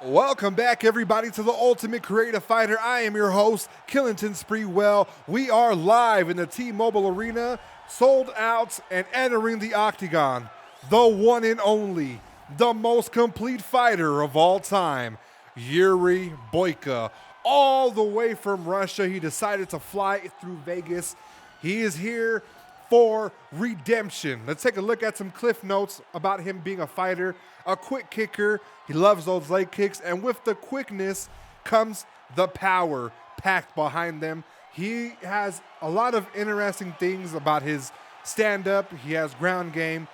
Welcome back, everybody, to the Ultimate Creative Fighter. I am your host, Killington Spreewell. We are live in the T-Mobile Arena, sold out and entering the Octagon. The one and only, the most complete fighter of all time, Yuri Boyka. All the way from Russia, he decided to fly through Vegas. He is here for redemption. Let's take a look at some cliff notes about him being a fighter, a quick kicker. He loves those leg kicks, and with the quickness comes the power packed behind them. He has a lot of interesting things about his stand-up. He has ground game.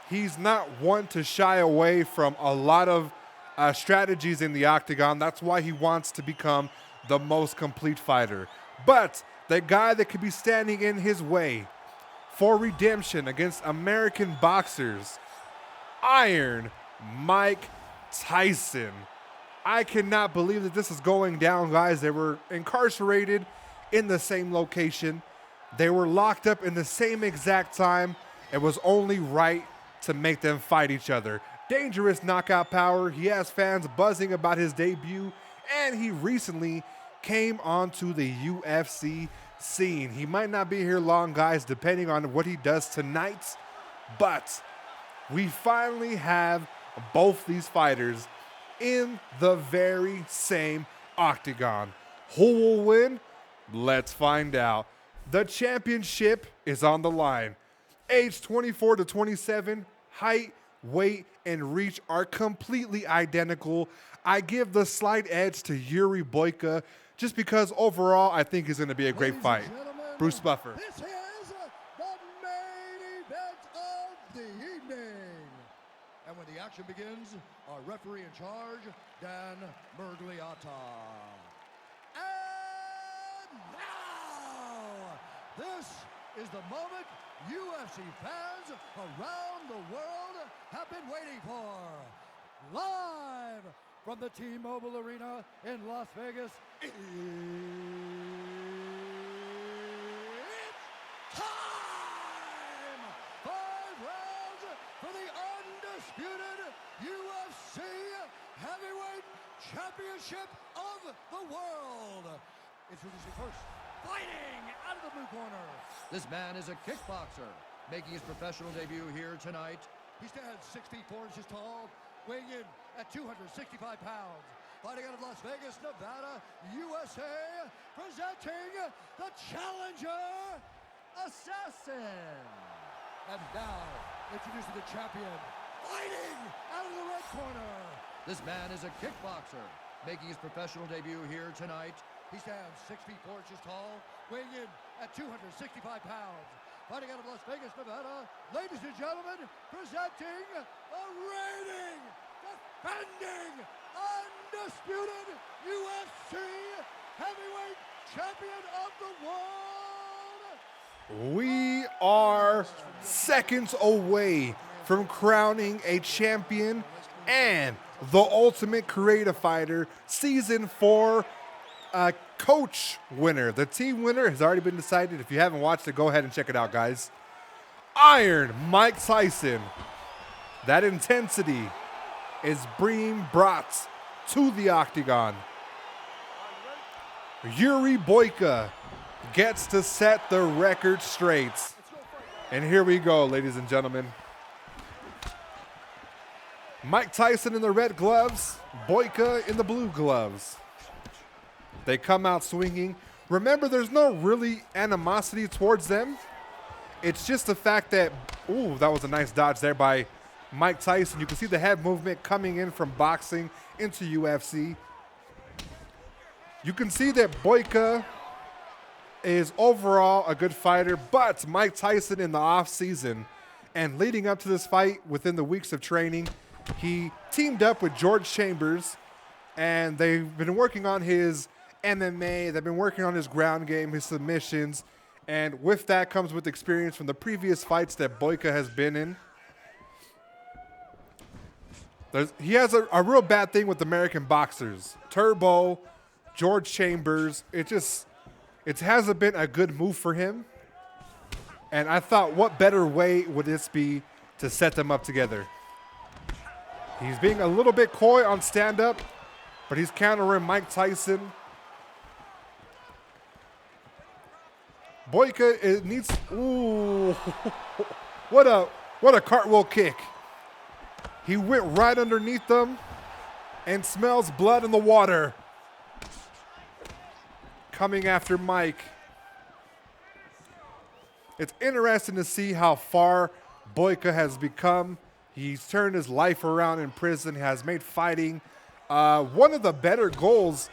He's not one to shy away from a lot of strategies in the Octagon. That's why he wants to become the most complete fighter. But the guy that could be standing in his way for redemption against American boxers, Iron Mike Tyson. I cannot believe that this is going down, guys. They were incarcerated in the same location. They were locked up in the same exact time. It was only right to make them fight each other. Dangerous knockout power. He has fans buzzing about his debut, and he recently came onto the UFC scene. He might not be here long, guys, depending on what he does tonight, but we finally have both these fighters in the very same Octagon. Who will win? Let's find out. The championship is on the line. Age 24 to 27, height, weight, and reach are completely identical. I give the slight edge to Yuri Boyka just because overall I think it's going to be a great fight. Bruce Buffer. This is the main event of the evening. And when the action begins, our referee in charge, Dan Mergliata. And now, this is the moment UFC fans around the world have been waiting for. Live from the T-Mobile Arena in Las Vegas, it's time! 5 rounds for the undisputed UFC Heavyweight Championship of the world. Introducing first, fighting out of the blue corner. This man is a kickboxer, making his professional debut here tonight. He stands 6 feet 4 inches tall, weighing in at 265 pounds. Fighting out of Las Vegas, Nevada, USA, presenting the challenger, Assassin. And now, introducing the champion, fighting out of the red corner. This man is a kickboxer, making his professional debut here tonight. He stands 6 feet 4 inches tall, weighing in at 265 pounds. Fighting out of Las Vegas, Nevada, ladies and gentlemen, presenting a reigning, defending, undisputed UFC heavyweight champion of the world. We are seconds away from crowning a champion and the Ultimate Creative Fighter Season 4 coach winner. The team winner has already been decided. If you haven't watched it, go ahead and check it out, guys. Iron Mike Tyson. That intensity is being brought to the Octagon. Yuri Boyka gets to set the record straight. And here we go, ladies and gentlemen. Mike Tyson in the red gloves, Boyka in the blue gloves. They come out swinging. Remember, there's no really animosity towards them. It's just the fact that, ooh, that was a nice dodge there by Mike Tyson. You can see the head movement coming in from boxing into UFC. You can see that Boyka is overall a good fighter, but Mike Tyson in the off-season and leading up to this fight within the weeks of training, he teamed up with George Chambers, and they've been working on his MMA. They've been working on his ground game, his submissions, and with that comes with experience from the previous fights that Boyka has been in. He has a real bad thing with American boxers. Turbo, George Chambers, it hasn't been a good move for him. And I thought, what better way would this be to set them up together? He's being a little bit coy on stand-up. But he's countering Mike Tyson. Boyka, it needs, ooh, what a cartwheel kick. He went right underneath them and smells blood in the water. Coming after Mike. It's interesting to see how far Boyka has become. He's turned his life around in prison, has made fighting one of the better goals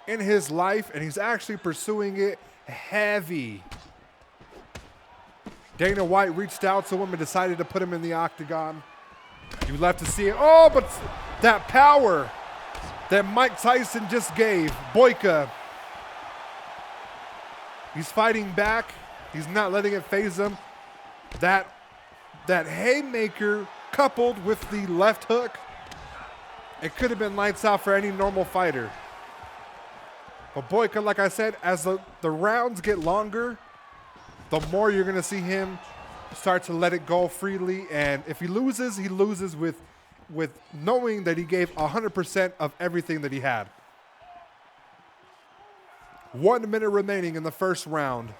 in his life, and he's actually pursuing it heavy. Dana White reached out to him and decided to put him in the octagon. You love to see it. Oh, but that power that Mike Tyson just gave Boyka. He's fighting back. He's not letting it faze him. That haymaker coupled with the left hook, it could have been lights out for any normal fighter. But Boyka, like I said, as the rounds get longer, the more you're going to see him start to let it go freely. And if he loses with knowing that he gave 100% of everything that he had. 1 minute remaining in the first round.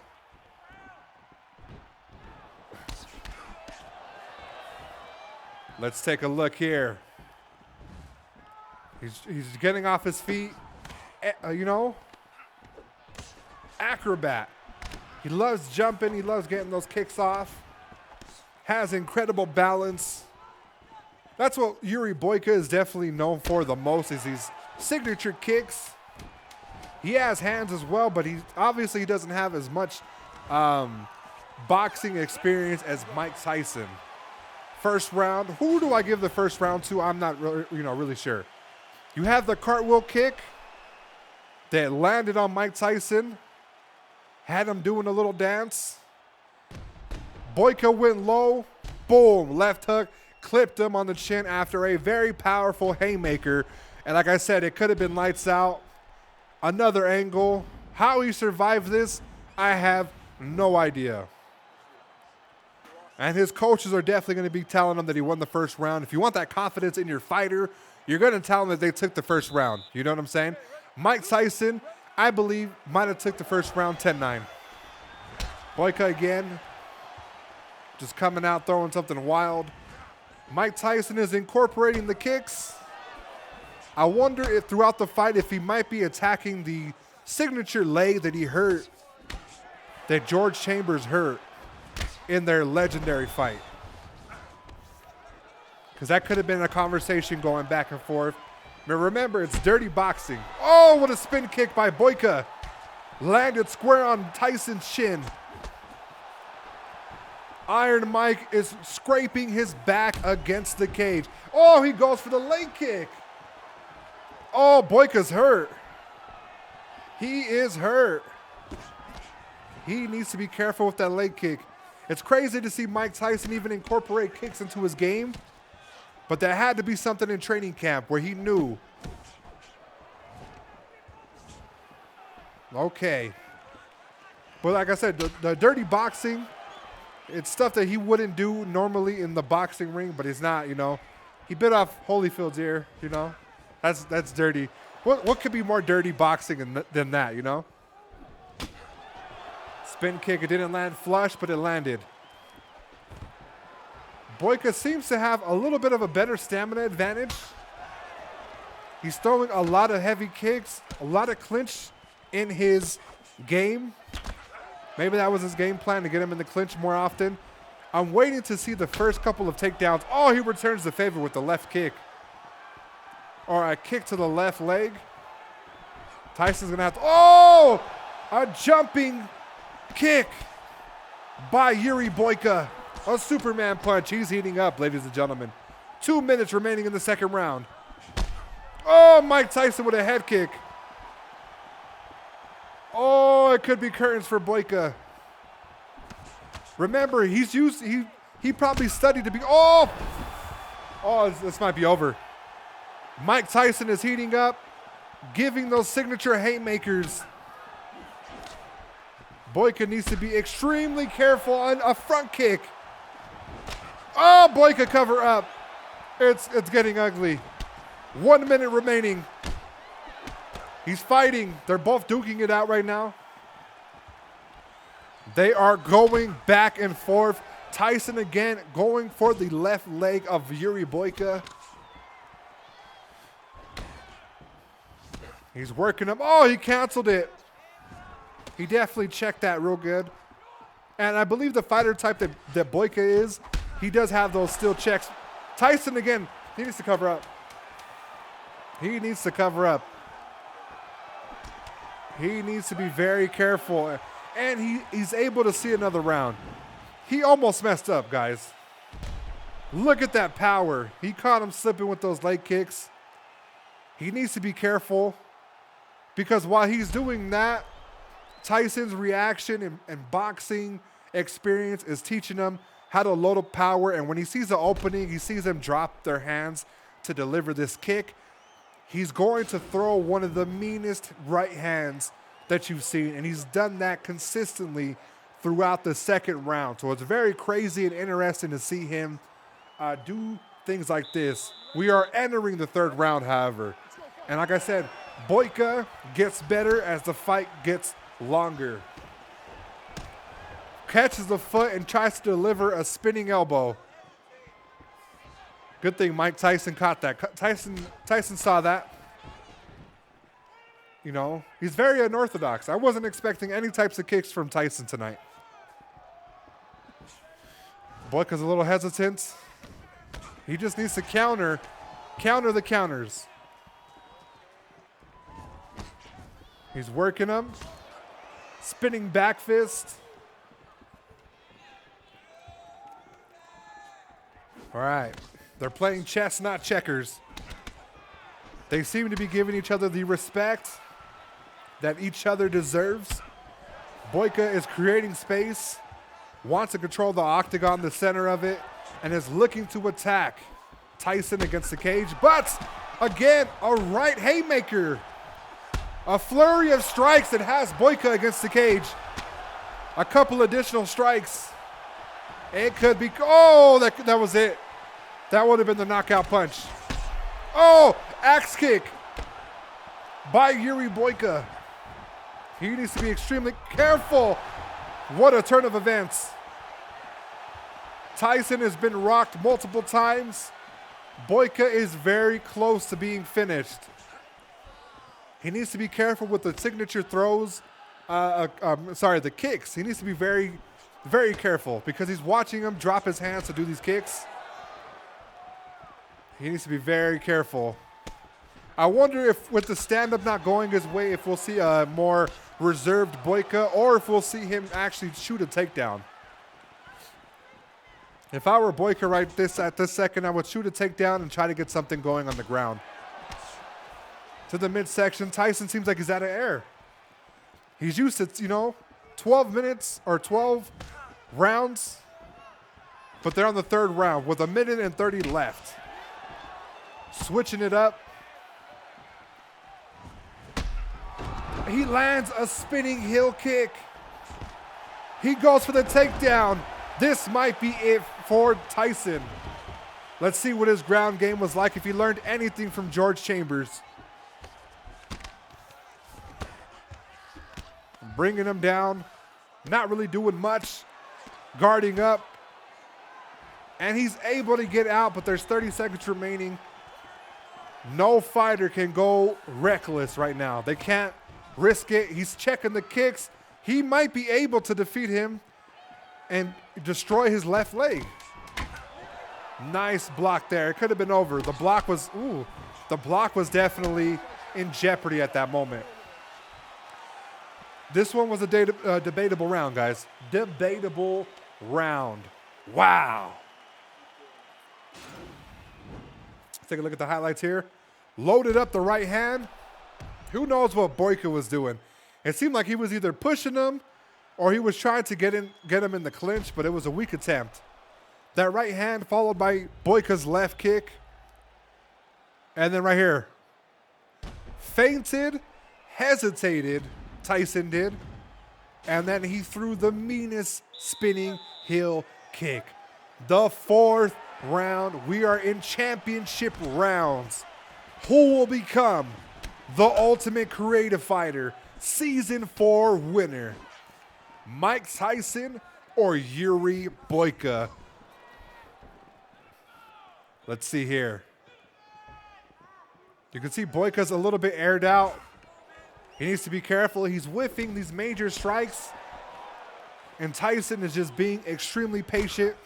Let's take a look here. He's getting off his feet. Acrobat. He loves jumping. He loves getting those kicks off. Has incredible balance. That's what Yuri Boyka is definitely known for the most, is these signature kicks. He has hands as well, but he doesn't have as much boxing experience as Mike Tyson. First round. Who do I give the first round to? I'm not really sure. You have the cartwheel kick that landed on Mike Tyson. Had him doing a little dance. Boyka went low. Boom. Left hook. Clipped him on the chin after a very powerful haymaker. And like I said, it could have been lights out. Another angle. How he survived this, I have no idea. And his coaches are definitely going to be telling him that he won the first round. If you want that confidence in your fighter, you're going to tell him that they took the first round. You know what I'm saying? Mike Tyson, I believe, might have took the first round 10-9. Boyka again, just coming out throwing something wild. Mike Tyson is incorporating the kicks. I wonder if throughout the fight, if he might be attacking the signature leg that he hurt, that George Chambers hurt in their legendary fight. Because that could have been a conversation going back and forth. But remember, it's dirty boxing. Oh, what a spin kick by Boyka. Landed square on Tyson's chin. Iron Mike is scraping his back against the cage. Oh, he goes for the leg kick. Oh, Boyka's hurt. He is hurt. He needs to be careful with that leg kick. It's crazy to see Mike Tyson even incorporate kicks into his game, but there had to be something in training camp where he knew. Okay. But like I said, the dirty boxing, it's stuff that he wouldn't do normally in the boxing ring, but it's not, He bit off Holyfield's ear, That's dirty. What could be more dirty boxing than that, Spin kick, it didn't land flush, but it landed. Boyka seems to have a little bit of a better stamina advantage. He's throwing a lot of heavy kicks, a lot of clinch in his game. Maybe that was his game plan, to get him in the clinch more often. I'm waiting to see the first couple of takedowns. Oh, he returns the favor with the left kick. Or a kick to the left leg. Tyson's going to have to... Oh! A jumping kick by Yuri Boyka. A Superman punch. He's heating up, ladies and gentlemen. 2 minutes remaining in the second round. Oh, Mike Tyson with a head kick. Oh, it could be curtains for Boyka. Remember, he probably studied to be... Oh, this might be over. Mike Tyson is heating up, giving those signature haymakers. Boyka needs to be extremely careful on a front kick. Oh, Boyka cover up. It's getting ugly. 1 minute remaining. He's fighting. They're both duking it out right now. They are going back and forth. Tyson again going for the left leg of Yuri Boyka. He's working him. Oh, he canceled it. He definitely checked that real good. And I believe the fighter type that Boyka is, he does have those still checks. Tyson again, he needs to cover up. He needs to cover up. He needs to be very careful. And he's able to see another round. He almost messed up, guys. Look at that power. He caught him slipping with those leg kicks. He needs to be careful because while he's doing that, Tyson's reaction and boxing experience is teaching him how to load up power. And when he sees the opening, he sees them drop their hands to deliver this kick. He's going to throw one of the meanest right hands that you've seen. And he's done that consistently throughout the second round. So it's very crazy and interesting to see him do things like this. We are entering the third round, however. And like I said, Boyka gets better as the fight gets longer. Catches the foot and tries to deliver a spinning elbow. Good thing Mike Tyson caught that. Tyson saw that. You know, he's very unorthodox. I wasn't expecting any types of kicks from Tyson tonight. Boyka's a little hesitant. He just needs to counter the counters. He's working them. Spinning back fist. All right. They're playing chess, not checkers. They seem to be giving each other the respect that each other deserves. Boyka is creating space, wants to control the octagon, the center of it, and is looking to attack Tyson against the cage. But, again, a right haymaker. A flurry of strikes that has Boyka against the cage. A couple additional strikes. It could be, oh, that was it. That would have been the knockout punch. Oh, axe kick by Yuri Boyka. He needs to be extremely careful. What a turn of events. Tyson has been rocked multiple times. Boyka is very close to being finished. He needs to be careful with the signature throws. The kicks. He needs to be very, very careful because he's watching him drop his hands to do these kicks. He needs to be very careful. I wonder if with the stand-up not going his way, if we'll see a more reserved Boyka or if we'll see him actually shoot a takedown. If I were Boyka at this second, I would shoot a takedown and try to get something going on the ground. To the midsection, Tyson seems like he's out of air. He's used to, 12 minutes or 12 rounds, but they're on the third round with 1 minute and 30 left. Switching it up. He lands a spinning heel kick. He goes for the takedown. This might be it for Tyson. Let's see what his ground game was like, if he learned anything from George Chambers. Bringing him down. Not really doing much. Guarding up. And he's able to get out, but there's 30 seconds remaining. No fighter can go reckless right now. They can't risk it. He's checking the kicks. He might be able to defeat him and destroy his left leg. Nice block there. It could have been over. The block was definitely in jeopardy at that moment. This one was a debatable round, guys. Debatable round. Wow. Let's take a look at the highlights here. Loaded up the right hand. Who knows what Boyka was doing? It seemed like he was either pushing him or he was trying to get him in the clinch, but it was a weak attempt. That right hand followed by Boyka's left kick. And then right here. Feinted, hesitated, Tyson did. And then he threw the meanest spinning heel kick. The fourth round. We are in championship rounds. Who will become the Ultimate Creative Fighter Season 4 winner, Mike Tyson or Yuri Boyka? Let's see here. You can see Boyka's a little bit aired out. He needs to be careful. He's whiffing these major strikes. And Tyson is just being extremely patient.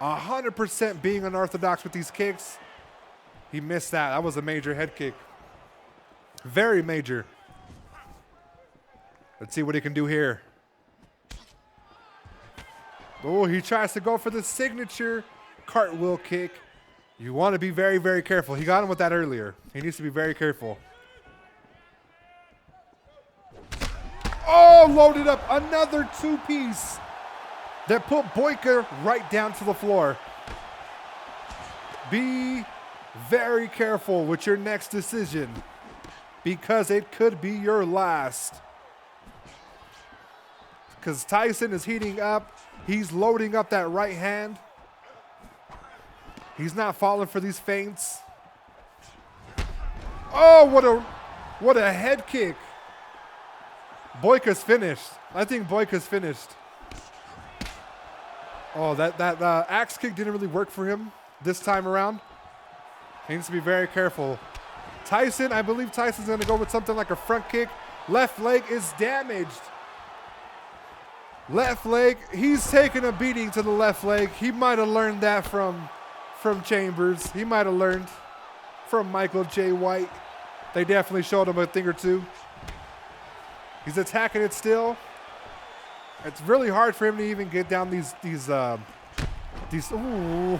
100% being unorthodox with these kicks. He missed that. That was a major head kick. Very major. Let's see what he can do here. Oh, he tries to go for the signature cartwheel kick. You want to be very, very careful. He got him with that earlier. He needs to be very careful. Oh, loaded up another two-piece that put Boyka right down to the floor. Be very careful with your next decision because it could be your last. Because Tyson is heating up. He's loading up that right hand. He's not falling for these feints. Oh, what a head kick. Boyka's finished. I think Boyka's finished. Oh, that axe kick didn't really work for him this time around. He needs to be very careful. Tyson, I believe Tyson's going to go with something like a front kick. Left leg is damaged. Left leg, he's taking a beating to the left leg. He might have learned that from Chambers. He might have learned from Michael J. White. They definitely showed him a thing or two. He's attacking it still. It's really hard for him to even get down these ooh.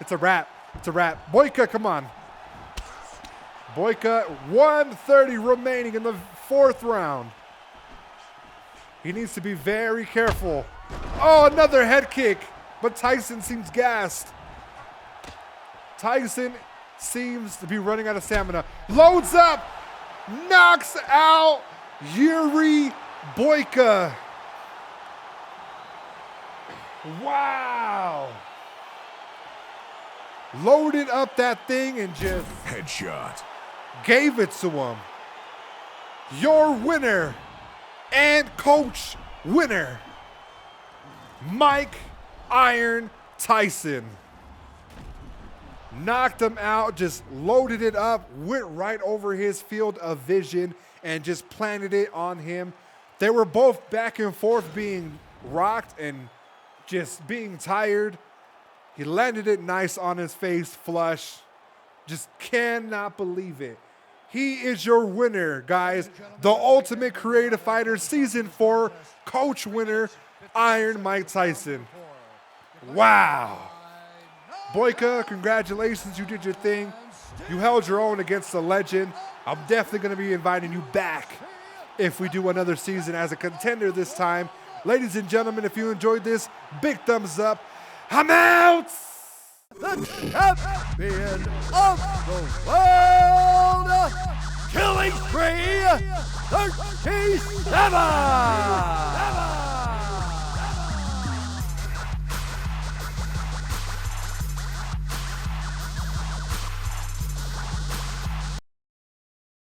It's a wrap. It's a wrap. Boyka, come on. Boyka, 1:30 remaining in the 4th round. He needs to be very careful. Oh, another head kick, but Tyson seems gassed. Tyson seems to be running out of stamina. Loads up, knocks out Yuri Boyka. Wow. Loaded up that thing and just headshot. Gave it to him. Your winner and coach winner, Mike Iron Tyson. Knocked him out, just loaded it up, went right over his field of vision and just planted it on him. They were both back and forth being rocked and just being tired. He landed it nice on his face, flush. Just cannot believe it. He is your winner, guys. The Ultimate Creative Fighter Season 4 coach winner, Iron Mike Tyson. Wow. Boyka, congratulations. You did your thing. You held your own against the legend. I'm definitely going to be inviting you back if we do another season as a contender this time. Ladies and gentlemen, if you enjoyed this, big thumbs up. I'm out! The champion of the world, Killing Spree 37!